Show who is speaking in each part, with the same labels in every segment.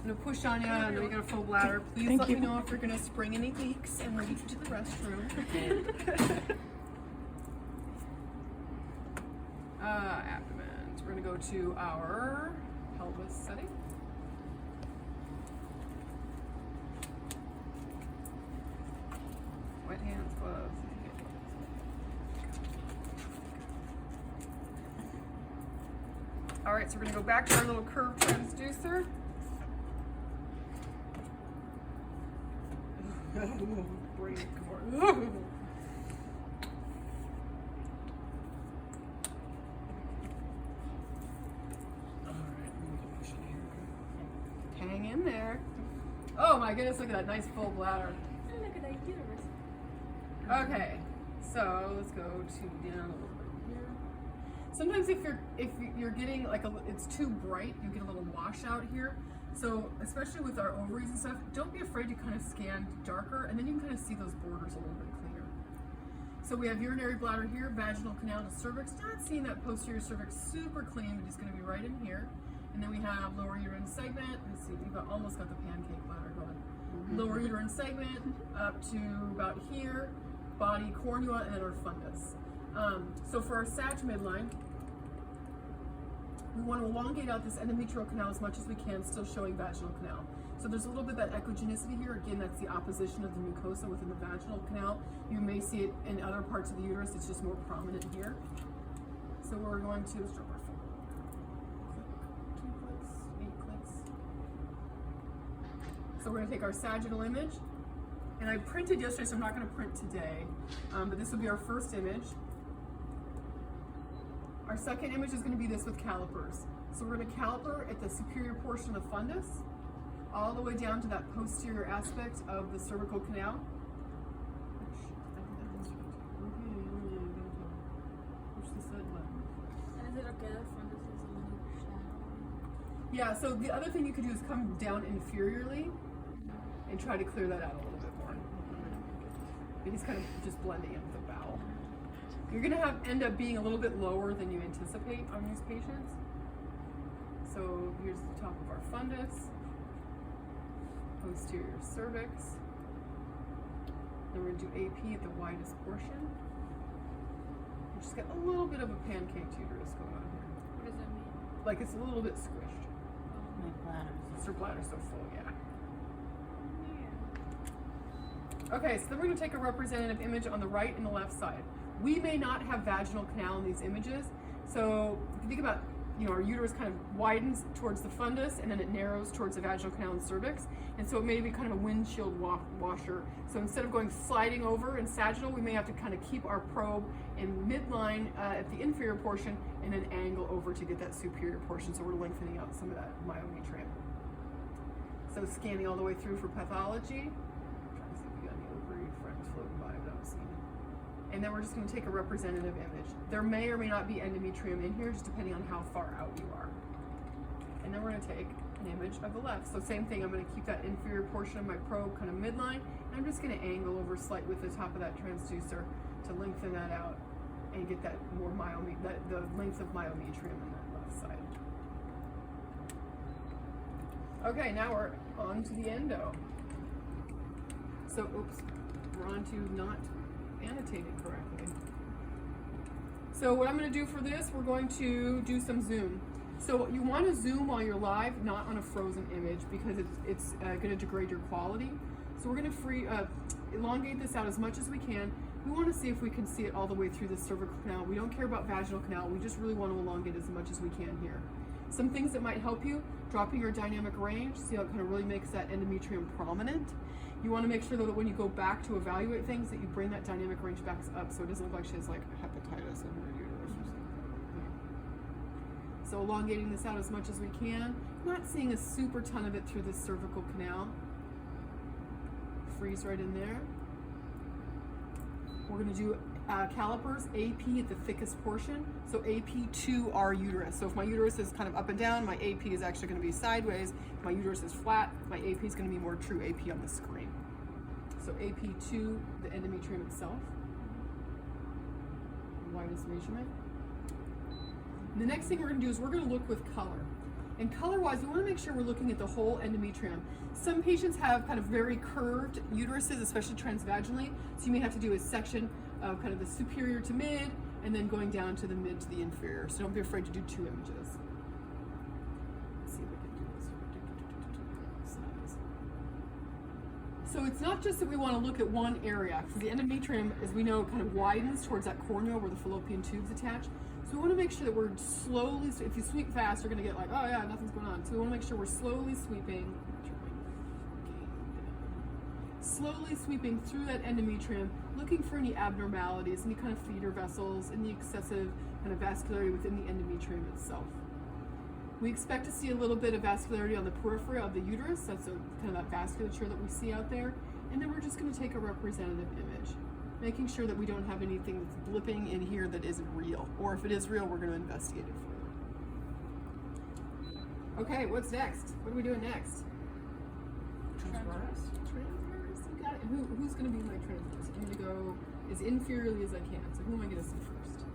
Speaker 1: I'm gonna push on you. I know you got a full bladder. Please let me know if you're gonna spring any leaks and lead you to the restroom. Abdomen. So we're gonna go to our pelvis setting. Wet hands, gloves. All right, so we're gonna go back to our little curved transducer. Breathe, come on. Hang in there. Oh my goodness, look at that nice full bladder.
Speaker 2: And look at that uterus.
Speaker 1: Okay, so let's go to down a little bit here. Sometimes if you're getting like it's too bright, you get a little washout here. So especially with our ovaries and stuff, don't be afraid to kind of scan darker, and then you can kind of see those borders a little bit cleaner. So we have urinary bladder here, vaginal canal to cervix. Not seeing that posterior cervix super clean, but it's going to be right in here. And then we have lower uterine segment. Let's see, we've almost got the pancake bladder going. Lower uterine segment up to about here, body cornua, and then our fundus. So for our sag midline, we want to elongate out this endometrial canal as much as we can, still showing vaginal canal. So there's a little bit of that echogenicity here. Again, that's the opposition of the mucosa within the vaginal canal. You may see it in other parts of the uterus. It's just more prominent here. So we're going to stroke our foot. Click, 2 clicks, 8 clicks. So we're going to take our sagittal image. And I printed yesterday, so I'm not going to print today. But this will be our first image. Our second image is going to be this with calipers. So we're going to caliper at the superior portion of the fundus, all the way down to that posterior aspect of the cervical canal. Push the side button.
Speaker 2: And is it okay if fundus is a little shallow?
Speaker 1: Yeah, so the other thing you could do is come down inferiorly and try to clear that out a little bit more. He's kind of just blending in with the bowel. You're going to end up being a little bit lower than you anticipate on these patients. So here's the top of our fundus, posterior cervix. Then we're going to do AP at the widest portion. We just got a little bit of a pancake uterus going on here.
Speaker 2: What does that mean?
Speaker 1: Like it's a little bit squished.
Speaker 3: My bladder.
Speaker 1: Her bladder's so full, yeah. Okay, so then we're going to take a representative image on the right and the left side. We may not have vaginal canal in these images, so if you think about, our uterus kind of widens towards the fundus and then it narrows towards the vaginal canal and cervix, and so it may be kind of a windshield washer. So instead of going sliding over in sagittal, we may have to kind of keep our probe in midline at the inferior portion and then angle over to get that superior portion, so we're lengthening out some of that myometrium. So scanning all the way through for pathology. And then we're just going to take a representative image. There may or may not be endometrium in here, just depending on how far out you are. And then we're going to take an image of the left. So same thing, I'm going to keep that inferior portion of my probe kind of midline, and I'm just going to angle over slightly with the top of that transducer to lengthen that out and get that more the length of myometrium on that left side. Okay, now we're on to the endo. So, oops, we're on to not annotated correctly. So what I'm going to do for this, we're going to do some zoom. So you want to zoom while you're live, not on a frozen image, because it's going to degrade your quality. So we're going to elongate this out as much as we can. We want to see if we can see it all the way through the cervical canal. We don't care about vaginal canal. We just really want to elongate as much as we can here. Some things that might help you: dropping your dynamic range. See how it kind of really makes that endometrium prominent. You want to make sure that when you go back to evaluate things, that you bring that dynamic range back up, so it doesn't look like she has like hepatitis in her uterus or something. So elongating this out as much as we can. Not seeing a super ton of it through this cervical canal. Freeze right in there. We're going to do calipers, AP at the thickest portion, so AP to our uterus. So if my uterus is kind of up and down, my AP is actually going to be sideways. If my uterus is flat, my AP is going to be more true AP on the screen. So AP to the endometrium itself. Widest measurement. The next thing we're going to do is we're going to look with color. And color-wise, we want to make sure we're looking at the whole endometrium. Some patients have kind of very curved uteruses, especially transvaginally, so you may have to do a section of kind of the superior to mid, and then going down to the mid to the inferior. So don't be afraid to do 2 images. Let's see if we can do this. Size. So it's not just that we want to look at one area, because the endometrium, as we know, kind of widens towards that cornua where the fallopian tubes attach. So we want to make sure that we're slowly, if you sweep fast, you're going to get like, oh yeah, nothing's going on. So we want to make sure we're slowly sweeping through that endometrium, looking for any abnormalities, any kind of feeder vessels, any excessive kind of vascularity within the endometrium itself. We expect to see a little bit of vascularity on the periphery of the uterus. That's kind of that vasculature that we see out there. And then we're just going to take a representative image, making sure that we don't have anything that's blipping in here that isn't real. Or if it is real, we're going to investigate it further. Okay, what's next? What are we doing next? Transverse. You got it. Who's going to be my transverse? I'm going to go as inferiorly as I can. So who am I going to see first?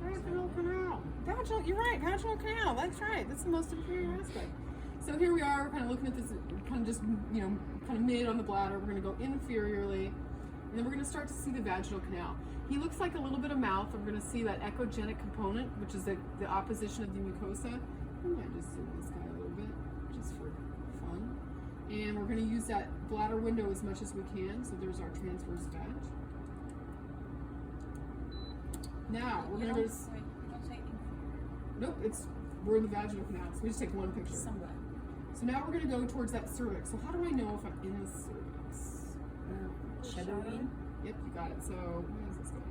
Speaker 1: Vaginal canal. You're right, vaginal canal. That's right. That's the most inferior aspect. So here we are, we're kind of looking at this, kind of just, kind of mid on the bladder. We're going to go inferiorly, and then we're going to start to see the vaginal canal. He looks like a little bit of mouth. We're going to see that echogenic component, which is the opposition of the mucosa. I might just zoom this guy a little bit, just for fun. And we're going to use that bladder window as much as we can. So there's our transverse vag. Now we're going to go.
Speaker 2: Wait, you don't say inferior.
Speaker 1: Nope, we're in the vaginal canal. So we just take one picture.
Speaker 2: Somewhere.
Speaker 1: So now we're going to go towards that cervix. So how do I know if I'm in the cervix?
Speaker 2: Shadowing.
Speaker 1: Yep, you got it. So where is this going?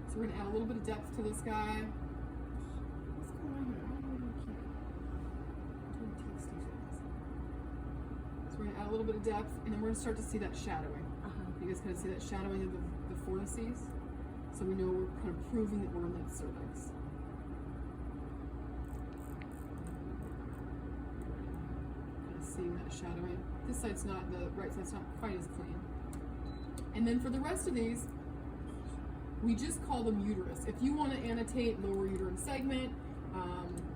Speaker 1: So we're going to add a little bit of depth to this guy. What's going on here? Why do I keep doing texty things? So we're going to add a little bit of depth, and then we're going to start to see that shadowing. You guys kind of see that shadowing of the fornices? So we know we're kind of proving that we're in that cervix. Kind of seeing that shadowing. This side's not, the right side's not quite as clean. And then for the rest of these, we just call them uterus. If you want to annotate lower uterine segment,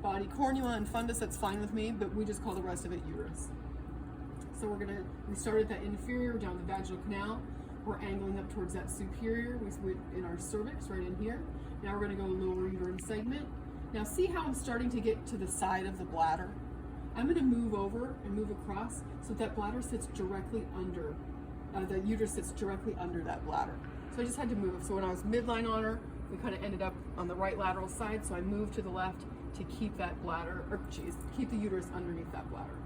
Speaker 1: body cornua and fundus, that's fine with me, but we just call the rest of it uterus. So we started that inferior down the vaginal canal. We're angling up towards that superior. We in our cervix, right in here. Now we're going to go lower uterine segment. Now see how I'm starting to get to the side of the bladder? I'm going to move over and move across so that bladder sits directly under, the uterus sits directly under that bladder. So I just had to move. So when I was midline on her, we kind of ended up on the right lateral side. So I moved to the left to keep that bladder, keep the uterus underneath that bladder.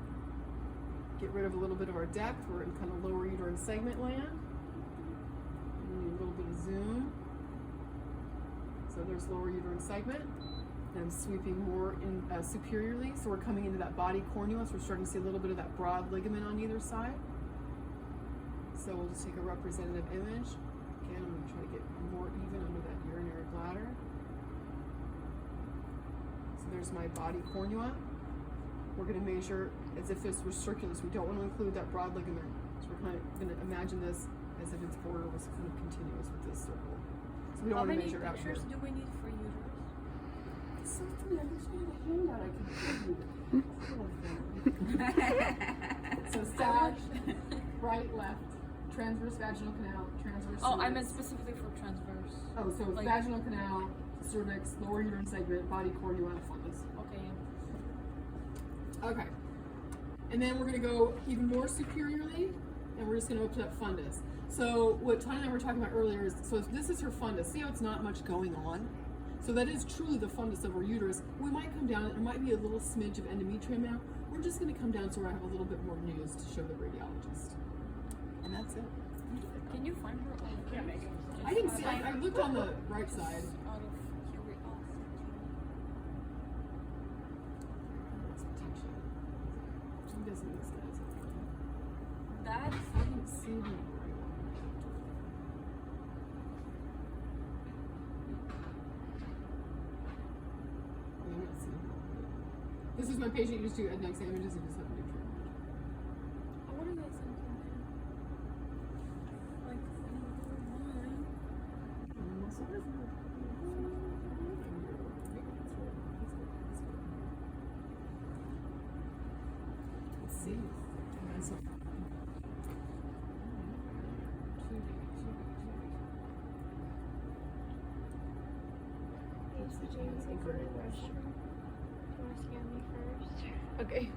Speaker 1: Get rid of a little bit of our depth. We're in kind of lower uterine segment land. We need a little bit of zoom. So there's lower uterine segment. And I'm sweeping more in superiorly. So we're coming into that body cornua. So we're starting to see a little bit of that broad ligament on either side. So we'll just take a representative image. Again, I'm going to try to get more even under that urinary bladder. So there's my body cornua. We're going to measure as if this was circular, so we don't want to include that broad ligament. So we're kind of going to imagine this as if its border was kind of continuous with this circle. So we don't want to measure out here.
Speaker 2: How many pictures do we need for uterus?
Speaker 1: Something, I just need a handout I can give you. So sag, right, left, transverse vaginal canal, transverse
Speaker 2: Oh,
Speaker 1: cervix.
Speaker 2: I meant specifically for transverse.
Speaker 1: Oh, so it's vaginal canal, cervix, lower uterine segment, body cornua, fundus.
Speaker 2: Okay, yeah.
Speaker 1: Okay. And then we're going to go even more superiorly, and we're just going to open up fundus. So what Tanya and I were talking about earlier is, so this is her fundus. See how it's not much going on? So that is truly the fundus of our uterus. We might come down, there might be a little smidge of endometrium now. We're just going to come down so I have a little bit more news to show the radiologist. And that's it.
Speaker 2: Can you find her?
Speaker 1: I didn't see, I looked on the right side.
Speaker 2: Out of curiosity.
Speaker 1: She doesn't use that.
Speaker 2: That
Speaker 1: I didn't see him. This is my patient used to at next images. He just had a new treatment.
Speaker 2: what is that something?
Speaker 1: see. That's a-
Speaker 2: Yes, I do. Go to the restroom. Do you want to scan me first?
Speaker 1: Okay.